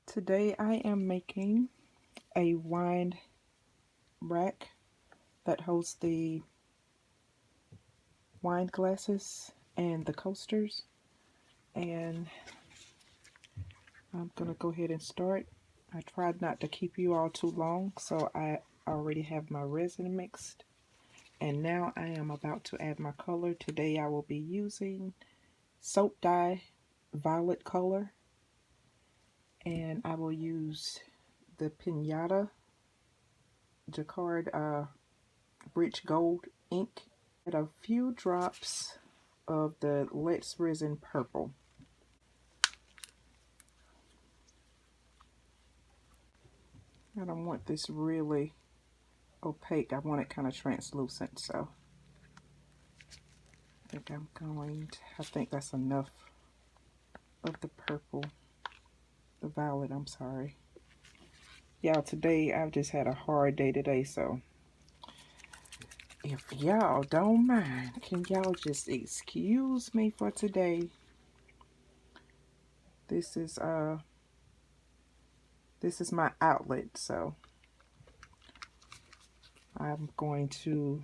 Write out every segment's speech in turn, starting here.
Today I am making a wine rack that holds the wine glasses and the coasters, and I'm gonna go ahead and start. I tried not to keep you all too long, so I already have my resin mixed, and now I am about to add my color. Today I will be using soap dye violet color, and I will use the Pinata Jacquard Rich Gold ink. Add a few drops of the Let's Resin Purple. I don't want this really opaque. I want it kind of translucent, so I think that's enough of the purple, the violet, I'm sorry. Y'all, today I've just had a hard day today, so if y'all don't mind, can y'all just excuse me for today? This is my outlet, so I'm going to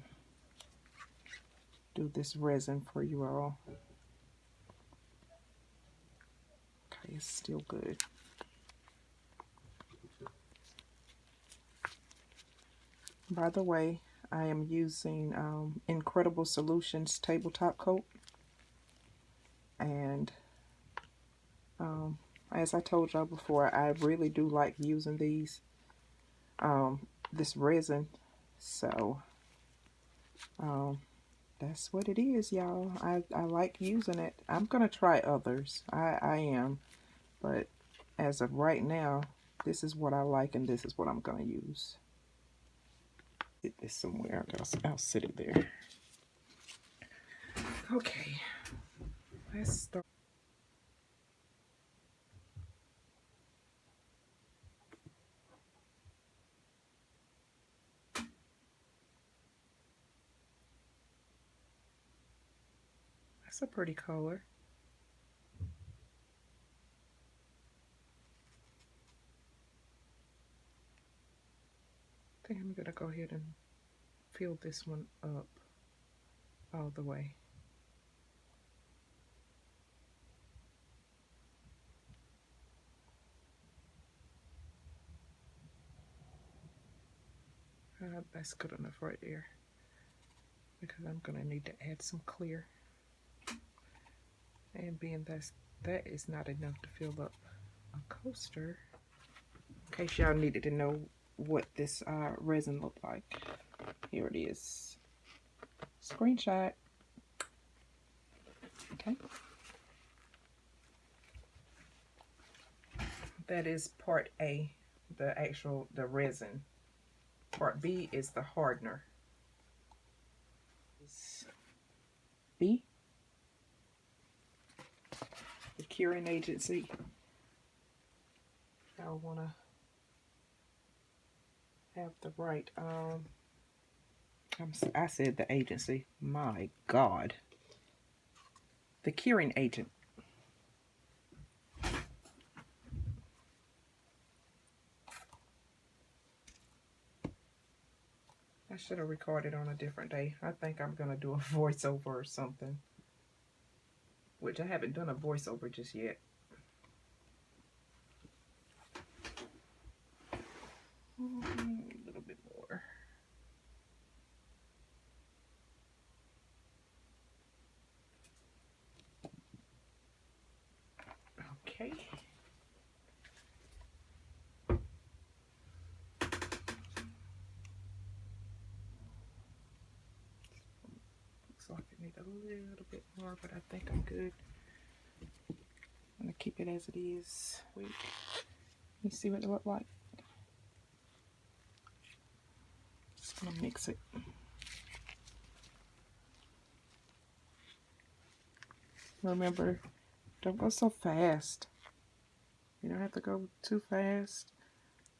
do this resin for you all. Okay, it's still good. By the way, I am using Incredible Solutions tabletop coat, and as I told y'all before, I really do like using this resin, so that's what it is, y'all. I like using it. I'm gonna try others. I am, but as of right now, this is what I like, and this is what I'm gonna use. Get this somewhere. I'll sit it there. Okay, let's start. That's a pretty color. I think I'm gonna go ahead and fill this one up all the way. That's good enough right there, because I'm gonna need to add some clear. And being that is not enough to fill up a coaster, in case y'all needed to know what this resin looked like, here it is. Screenshot. Okay. That is part A, the resin. Part B is the hardener. B, the curing agency. I want to have the right, I said the agency, my God. The curing agent. I should have recorded on a different day. I think I'm going to do a voiceover or something, which I haven't done a voiceover just yet. A little bit more. Okay. Looks like I need a little bit more, but I think I'm good. I'm going to keep it as it is. Wait. Let me see what it looks like. Just going to mix it. Remember, don't go so fast. You don't have to go too fast,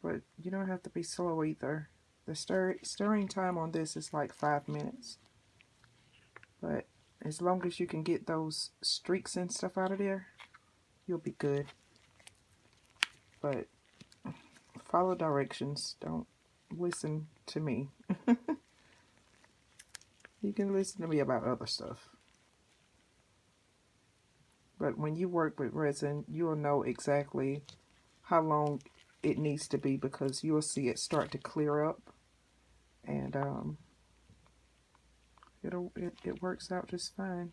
but you don't have to be slow either. The stirring time on this is like 5 minutes. But as long as you can get those streaks and stuff out of there, you'll be good. But follow directions. Don't listen to me. You can listen to me about other stuff. But when you work with resin, you'll know exactly how long it needs to be, because you'll see it start to clear up, and it works out just fine.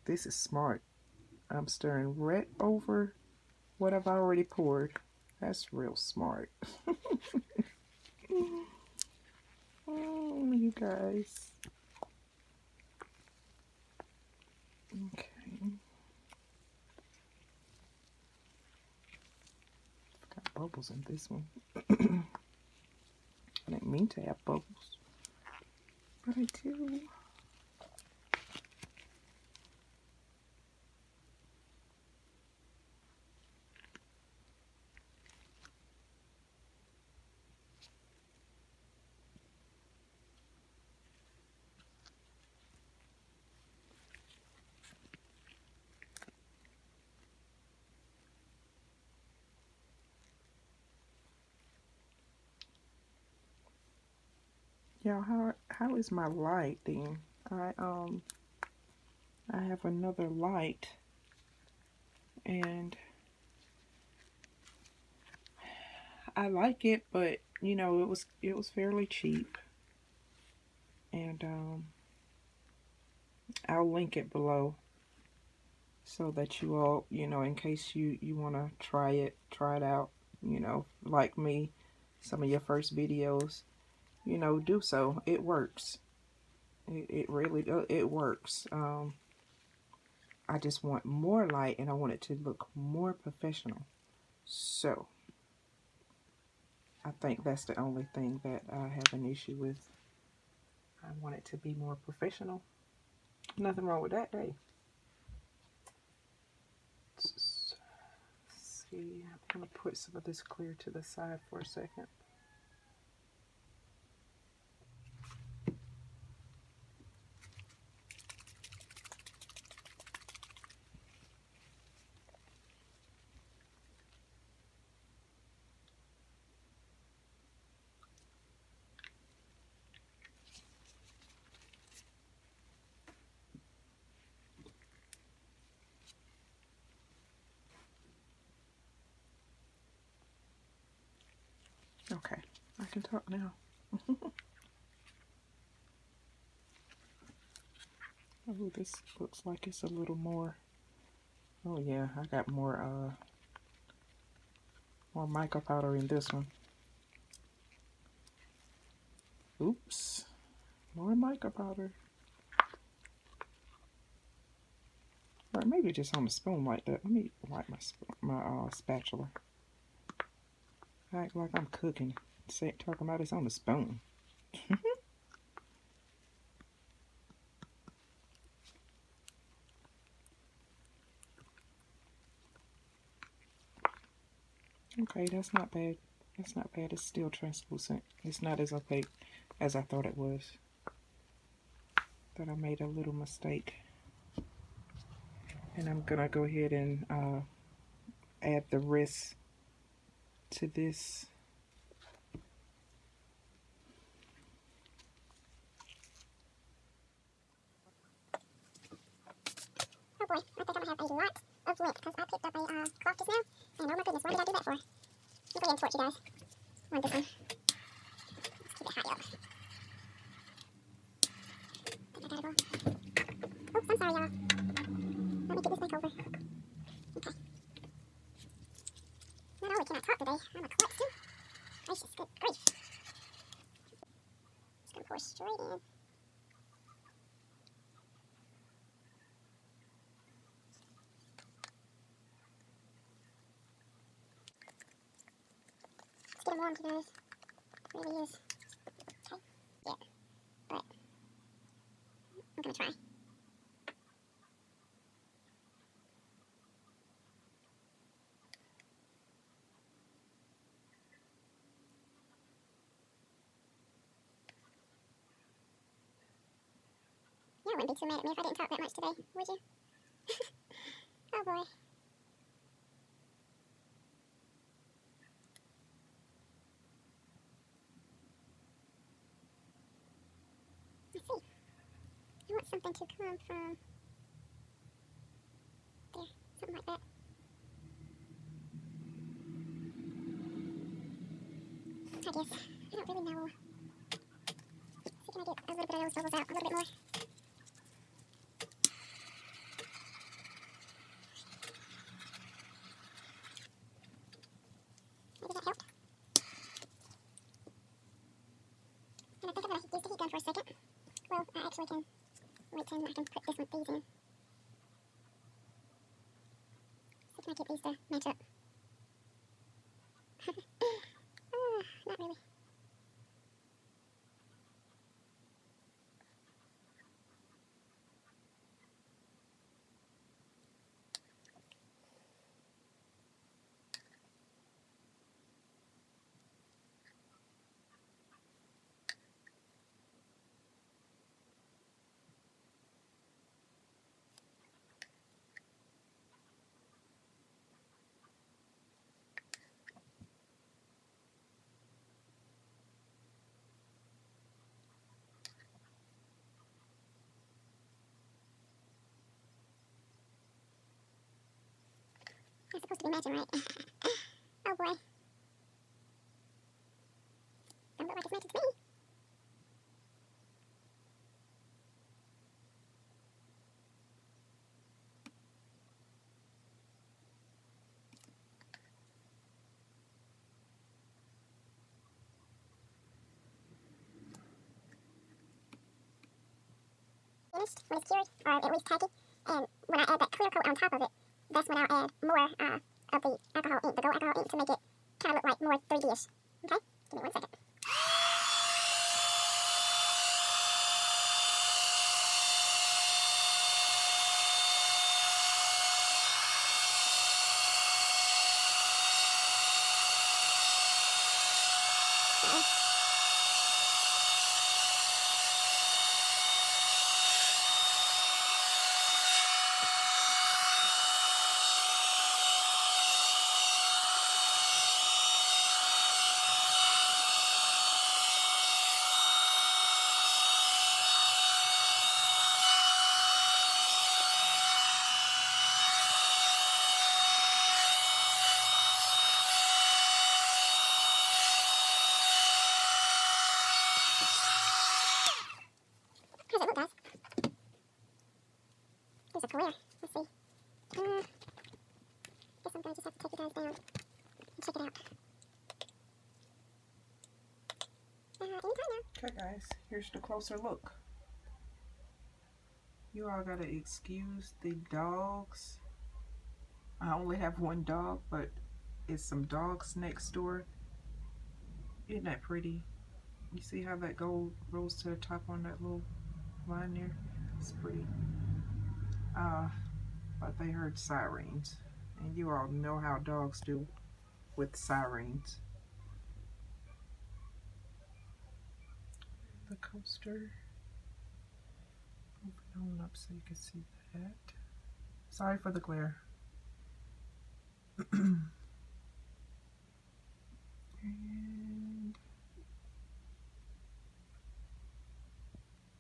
This is smart. I'm stirring right over what I've already poured. That's real smart. Oh, you guys. Okay. Got bubbles in this one. I didn't mean to have bubbles, but I do. Y'all, how is my light then? I have another light, and I like it, but you know, it was fairly cheap, and I'll link it below so that you all, you know, in case you want to try it out, you know, like me, some of your first videos, you know, do so. It works. It really does. It works. I just want more light, and I want it to look more professional. So I think that's the only thing that I have an issue with. I want it to be more professional. Nothing wrong with that, hey. Let's see, I'm going to put some of this clear to the side for a second. Okay, I can talk now. Oh, this looks like it's a little more. Oh yeah, I got more mica powder in this one. Oops, more mica powder. Or maybe just on the spoon like that. Let me wipe my spatula. I act like I'm cooking. Talking about it's on the spoon. Okay, that's not bad. That's not bad. It's still translucent. It's not as opaque as I thought it was. That I made a little mistake. And I'm gonna go ahead and add the rest to this. Oh boy, I think I'm gonna have a lot of lint because I picked up a cloth just now, and oh my goodness, why did I do that for? Let me go ahead and torch you guys on this one. Let's keep it hot, y'all. I think I gotta go. Oops, I'm sorry, y'all. Let me get this back over. Okay. Not only can I talk today, I'm a klutz too. Gracious, good grief. Just gonna pour straight in. It's getting warm, you guys. It really is. Okay. Yeah. But I'm gonna try. You wouldn't be too mad at me if I didn't talk that much today, would you? Oh boy. Let's see. I want something to come from there. Something like that. I guess. I don't really know. See, can I get a little bit of those bubbles out? A little bit more. Maybe that helped. And I think I'm going to use the heat gun for a second. Well, I actually can wait till I can put these in. So can I get these to match up? Not really. It's supposed to be matching, right? Oh boy. Don't look like it's matching to me. Finished when it's cured, or at least tacky. And when I add that clear coat on top of it, that's when I'll add more of the alcohol ink, the gold alcohol ink, to make it kind of look like more 3D-ish. Okay? Give me 1 second. How's it look, guys? There's a clear. Let's see. Guess I'm going to just have to take you guys down and check it out. Anytime now. Okay guys, here's the closer look. You all gotta excuse the dogs. I only have one dog, but it's some dogs next door. Isn't that pretty? You see how that gold rose to the top on that little line there? It's pretty. But they heard sirens. And you all know how dogs do with sirens. The coaster. Move it on up so you can see that. Sorry for the glare. And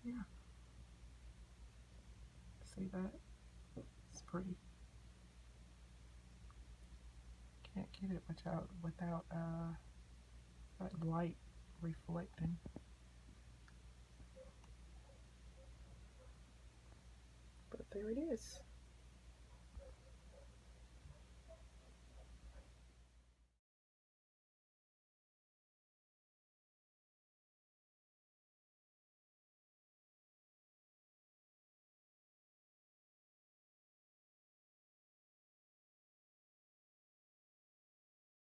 yeah. See that? It's pretty. Can't get it without that light reflecting. But there it is.